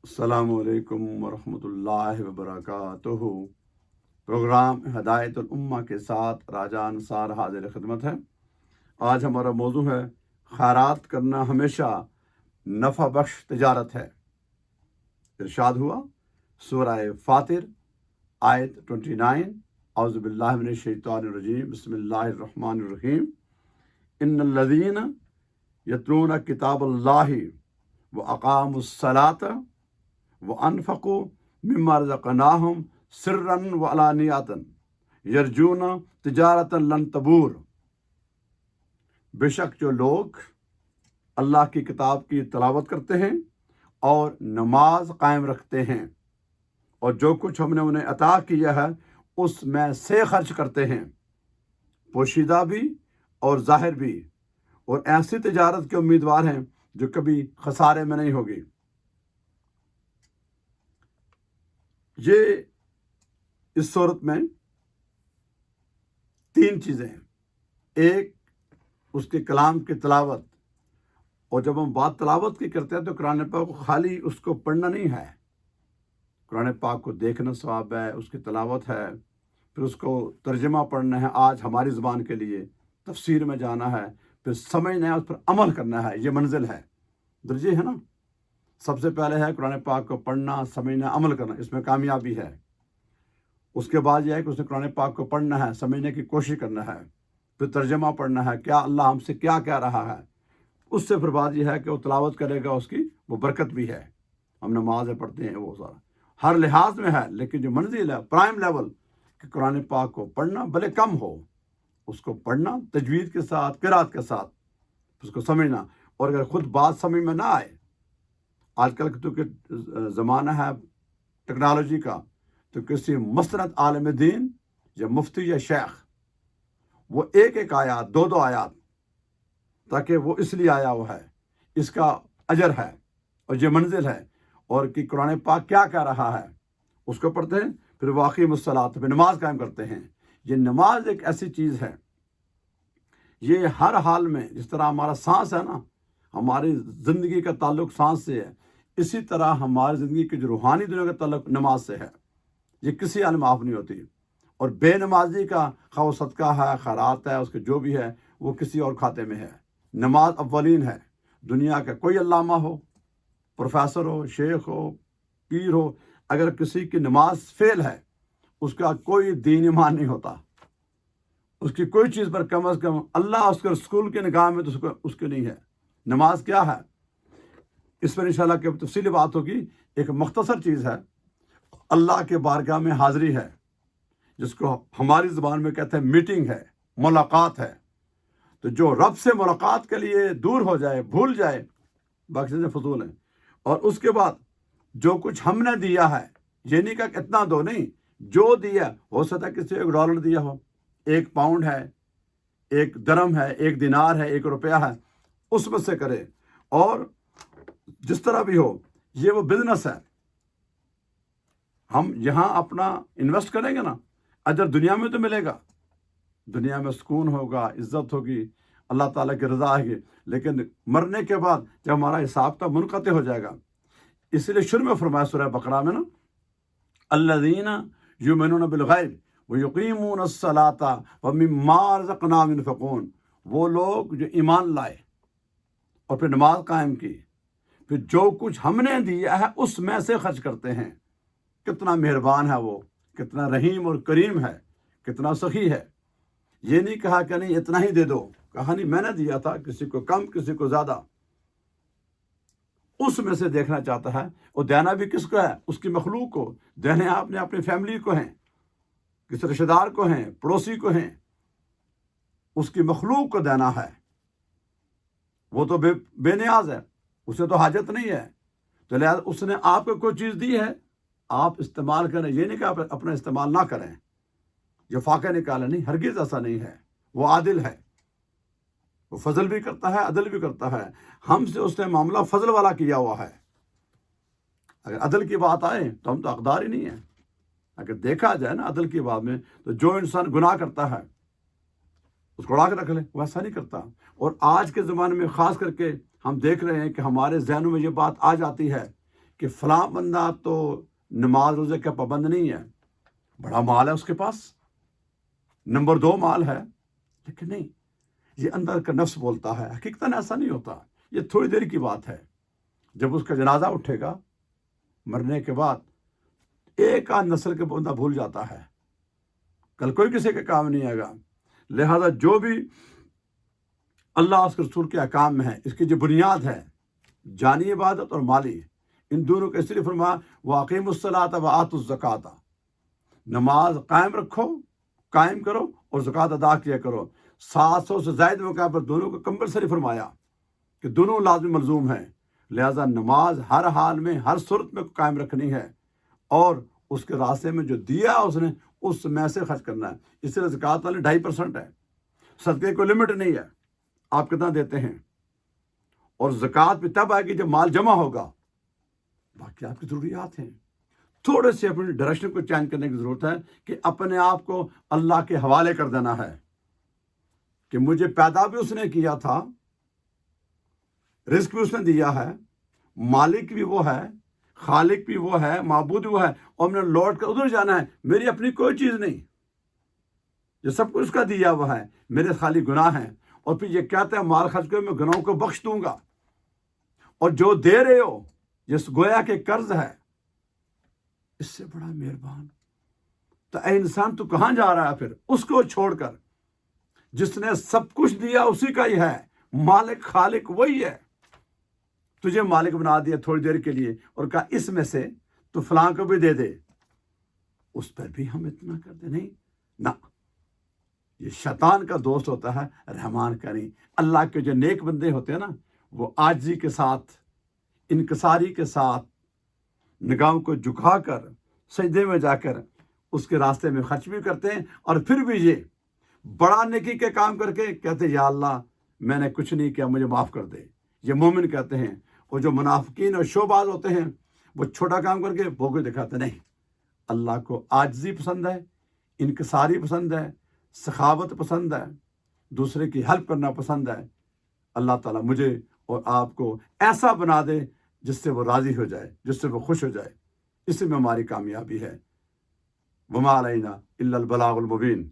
السلام علیکم ورحمۃ اللہ وبرکاتہ۔ پروگرام ہدایت الامہ کے ساتھ راجہ انصار حاضر خدمت ہے۔ آج ہمارا موضوع ہے خیرات کرنا ہمیشہ نفع بخش تجارت ہے۔ ارشاد ہوا سورہ فاطر آیت 29، اعوذ باللہ من الشیطان الرجیم، بسم اللہ الرحمن الرحیم۔ ان الذین یتلون کتاب اللہ واقاموا الصلاۃ وَأَنفَقُوا مِمَّا رَزَقْنَاهُمْ سِرًّا وَعَلَانِيَةً يَرْجُونَ تِجَارَةً لَن تَبُورَ۔ بے شک جو لوگ اللہ کی کتاب کی تلاوت کرتے ہیں اور نماز قائم رکھتے ہیں اور جو کچھ ہم نے انہیں عطا کیا ہے اس میں سے خرچ کرتے ہیں، پوشیدہ بھی اور ظاہر بھی، اور ایسی تجارت کے امیدوار ہیں جو کبھی خسارے میں نہیں ہوگی۔ یہ اس صورت میں تین چیزیں ہیں۔ ایک، اس کے کلام کی تلاوت، اور جب ہم بات تلاوت کی کرتے ہیں تو قرآن پاک کو خالی اس کو پڑھنا نہیں ہے، قرآن پاک کو دیکھنا ثواب ہے، اس کی تلاوت ہے، پھر اس کو ترجمہ پڑھنا ہے آج ہماری زبان کے لیے، تفسیر میں جانا ہے، پھر سمجھنا ہے، اس پر عمل کرنا ہے۔ یہ منزل ہے، درجے ہے نا۔ سب سے پہلے ہے قرآن پاک کو پڑھنا، سمجھنا، عمل کرنا، اس میں کامیابی ہے۔ اس کے بعد یہ ہے کہ اس نے قرآن پاک کو پڑھنا ہے، سمجھنے کی کوشش کرنا ہے، پھر ترجمہ پڑھنا ہے، کیا اللہ ہم سے کیا کہہ رہا ہے۔ اس سے پھر بعد یہ ہے کہ وہ تلاوت کرے گا، اس کی وہ برکت بھی ہے۔ ہم نمازیں پڑھتے ہیں، وہ سارا ہر لحاظ میں ہے، لیکن جو منزل ہے پرائم لیول کہ قرآن پاک کو پڑھنا بھلے کم ہو، اس کو پڑھنا تجوید کے ساتھ، قرات کے ساتھ، اس کو سمجھنا، اور اگر خود بات سمجھ میں نہ آئے، آج کل تو کہ زمانہ ہے ٹیکنالوجی کا، تو کسی مسند عالم دین یا مفتی یا شیخ وہ ایک آیات، دو آیات، تاکہ وہ اس لیے آیا ہوا ہے، اس کا اجر ہے اور یہ منزل ہے، اور کہ قرآن پاک کیا کہہ رہا ہے اس کو پڑھتے ہیں، پھر واقعی الصلاۃ پہ نماز قائم کرتے ہیں۔ یہ نماز ایک ایسی چیز ہے، یہ ہر حال میں، جس طرح ہمارا سانس ہے نا، ہماری زندگی کا تعلق سانس سے ہے، اسی طرح ہماری زندگی کی جو روحانی دنیا کا تعلق نماز سے ہے۔ یہ کسی حال معاف نہیں ہوتی، اور بے نمازی کا خواہ صدقہ ہے، خیرات ہے، اس کے جو بھی ہے وہ کسی اور کھاتے میں ہے۔ نماز اولین ہے۔ دنیا کا کوئی علامہ ہو، پروفیسر ہو، شیخ ہو، پیر ہو، اگر کسی کی نماز فیل ہے، اس کا کوئی دین ایمان نہیں ہوتا، اس کی کوئی چیز پر کم از کم اللہ اس کے رسول کے نگاہ میں تو اس کے نہیں ہے۔ نماز کیا ہے، اس پر انشاءاللہ کہ تفصیلی بات ہوگی۔ ایک مختصر چیز ہے، اللہ کے بارگاہ میں حاضری ہے، جس کو ہماری زبان میں کہتے ہیں میٹنگ ہے، ملاقات ہے۔ تو جو رب سے ملاقات کے لیے دور ہو جائے، بھول جائے، باقی چیزیں فضول ہیں۔ اور اس کے بعد جو کچھ ہم نے دیا ہے، یہ نہیں کہ اتنا دو، نہیں، جو دیا، ہو سکتا ہے کسی $1 دیا ہو، 1 پاؤنڈ ہے، 1 درم ہے، 1 دینار ہے، 1 روپیہ ہے، اس میں سے کرے۔ اور جس طرح بھی ہو، یہ وہ بزنس ہے، ہم یہاں اپنا انویسٹ کریں گے نا، اجر دنیا میں تو ملے گا، دنیا میں سکون ہوگا، عزت ہوگی، اللہ تعالیٰ کی رضا ہے گی، لیکن مرنے کے بعد جب ہمارا حساب تو منقطع ہو جائے گا۔ اس لیے شروع میں فرمایا سورہ بقرہ میں نا، الذین یؤمنون بالغیب ویقیمون الصلاۃ ومما رزقناہم ینفقون، وہ لوگ جو ایمان لائے اور پھر نماز قائم کی، پھر جو کچھ ہم نے دیا ہے اس میں سے خرچ کرتے ہیں۔ کتنا مہربان ہے وہ، کتنا رحیم اور کریم ہے، کتنا سخی ہے۔ یہ نہیں کہا کہ نہیں اتنا ہی دے دو، کہا نہیں میں نے دیا تھا، کسی کو کم کسی کو زیادہ، اس میں سے دیکھنا چاہتا ہے۔ اور دینا بھی کس کو ہے؟ اس کی مخلوق کو دینے، آپ نے اپنی فیملی کو ہیں، کسی رشتہ دار کو ہیں، پڑوسی کو ہیں، اس کی مخلوق کو دینا ہے۔ وہ تو بے نیاز ہے، اسے تو حاجت نہیں ہے، تو لہٰذا اس نے آپ کو کوئی چیز دی ہے، آپ استعمال کریں، یہ نہیں کہ آپ اپنا استعمال نہ کریں، جو فاقہ نکالے، نہیں، ہرگز ایسا نہیں ہے۔ وہ عادل ہے، وہ فضل بھی کرتا ہے، عدل بھی کرتا ہے۔ ہم سے اس نے معاملہ فضل والا کیا ہوا ہے۔ اگر عدل کی بات آئے تو ہم تو حقدار ہی نہیں ہیں۔ اگر دیکھا جائے نا عدل کی بات میں، تو جو انسان گناہ کرتا ہے اس کو اڑا کے رکھ لے، وہ ایسا نہیں کرتا۔ اور آج کے زمانے میں خاص کر کے ہم دیکھ رہے ہیں کہ ہمارے ذہنوں میں یہ بات آ جاتی ہے کہ فلاں بندہ تو نماز روزے کا پابند نہیں ہے، بڑا مال ہے اس کے پاس، نمبر 2 مال ہے، لیکن نہیں، یہ اندر کا نفس بولتا ہے، حقیقتاً ایسا نہیں ہوتا، یہ تھوڑی دیر کی بات ہے۔ جب اس کا جنازہ اٹھے گا مرنے کے بعد، ایک آدھ نسل کے بندہ بھول جاتا ہے، کل کوئی کسی کے کام نہیں آئے گا۔ لہذا جو بھی اللہ اس کے رسول کے احکام میں ہے، اس کی جو بنیاد ہے جانی عبادت اور مالی، ان دونوں کو اس لیے فرمایا وَأَقِیمُوا الصَّلَاةَ وَآتُوا الزَّکَاةَ، نماز قائم رکھو، قائم کرو اور زکوٰۃ ادا کیا کرو۔ 700 سے زائد موقع پر دونوں کو کمپلسری فرمایا کہ دونوں لازمی ملزوم ہیں، لہذا نماز ہر حال میں ہر صورت میں قائم رکھنی ہے، اور اس کے راستے میں جو دیا اس نے اس میں سے خرچ کرنا ہے۔ اس لیے زکوٰۃ والی 2.5% ہے، صدقے کو لمٹ نہیں ہے، آپ کتنا دیتے ہیں، اور زکوٰۃ بھی تب آئے گی جب مال جمع ہوگا، باقی آپ کی ضروریات ہیں۔ تھوڑے سے اپنی ڈائریکشن کو چینج کرنے کی ضرورت ہے کہ اپنے آپ کو اللہ کے حوالے کر دینا ہے کہ مجھے پیدا بھی اس نے کیا تھا، رزق بھی اس نے دیا ہے، مالک بھی وہ ہے، خالق بھی وہ ہے، معبود بھی وہ ہے، اور میں نے لوٹ کر ادھر جانا ہے، میری اپنی کوئی چیز نہیں، یہ سب کچھ اس کا دیا ہوا ہے، میرے خالی گناہ ہیں۔ اور پھر یہ کہتا ہے مال خرچ کرو میں گناہوں کو بخش دوں گا، اور جو دے رہے ہو جس گویا کے قرض ہے، اس سے بڑا مہربان تو اے انسان تو کہاں جا رہا ہے پھر، اس کو چھوڑ کر جس نے سب کچھ دیا اسی کا ہی ہے، مالک خالق وہی ہے، تجھے مالک بنا دیا تھوڑی دیر کے لیے اور کہا اس میں سے تو فلاں کو بھی دے دے، اس پر بھی ہم اتنا کرتے نہیں نہ، یہ شیطان کا دوست ہوتا ہے، رحمان کا نہیں۔ اللہ کے جو نیک بندے ہوتے ہیں نا، وہ عاجزی کے ساتھ، انکساری کے ساتھ، نگاہوں کو جھکا کر سجدے میں جا کر اس کے راستے میں خرچ بھی کرتے ہیں، اور پھر بھی یہ بڑا نیکی کے کام کر کے کہتے ہیں یا اللہ میں نے کچھ نہیں کیا، مجھے معاف کر دے، یہ مومن کہتے ہیں۔ اور جو منافقین اور شوباز ہوتے ہیں وہ چھوٹا کام کر کے وہ کوئی دکھاتے نہیں۔ اللہ کو عاجزی پسند ہے، انکساری پسند ہے، سخاوت پسند ہے، دوسرے کی ہیلپ کرنا پسند ہے۔ اللہ تعالیٰ مجھے اور آپ کو ایسا بنا دے جس سے وہ راضی ہو جائے، جس سے وہ خوش ہو جائے، اسی میں ہماری کامیابی ہے۔ وما علینا الا البلاغ المبین۔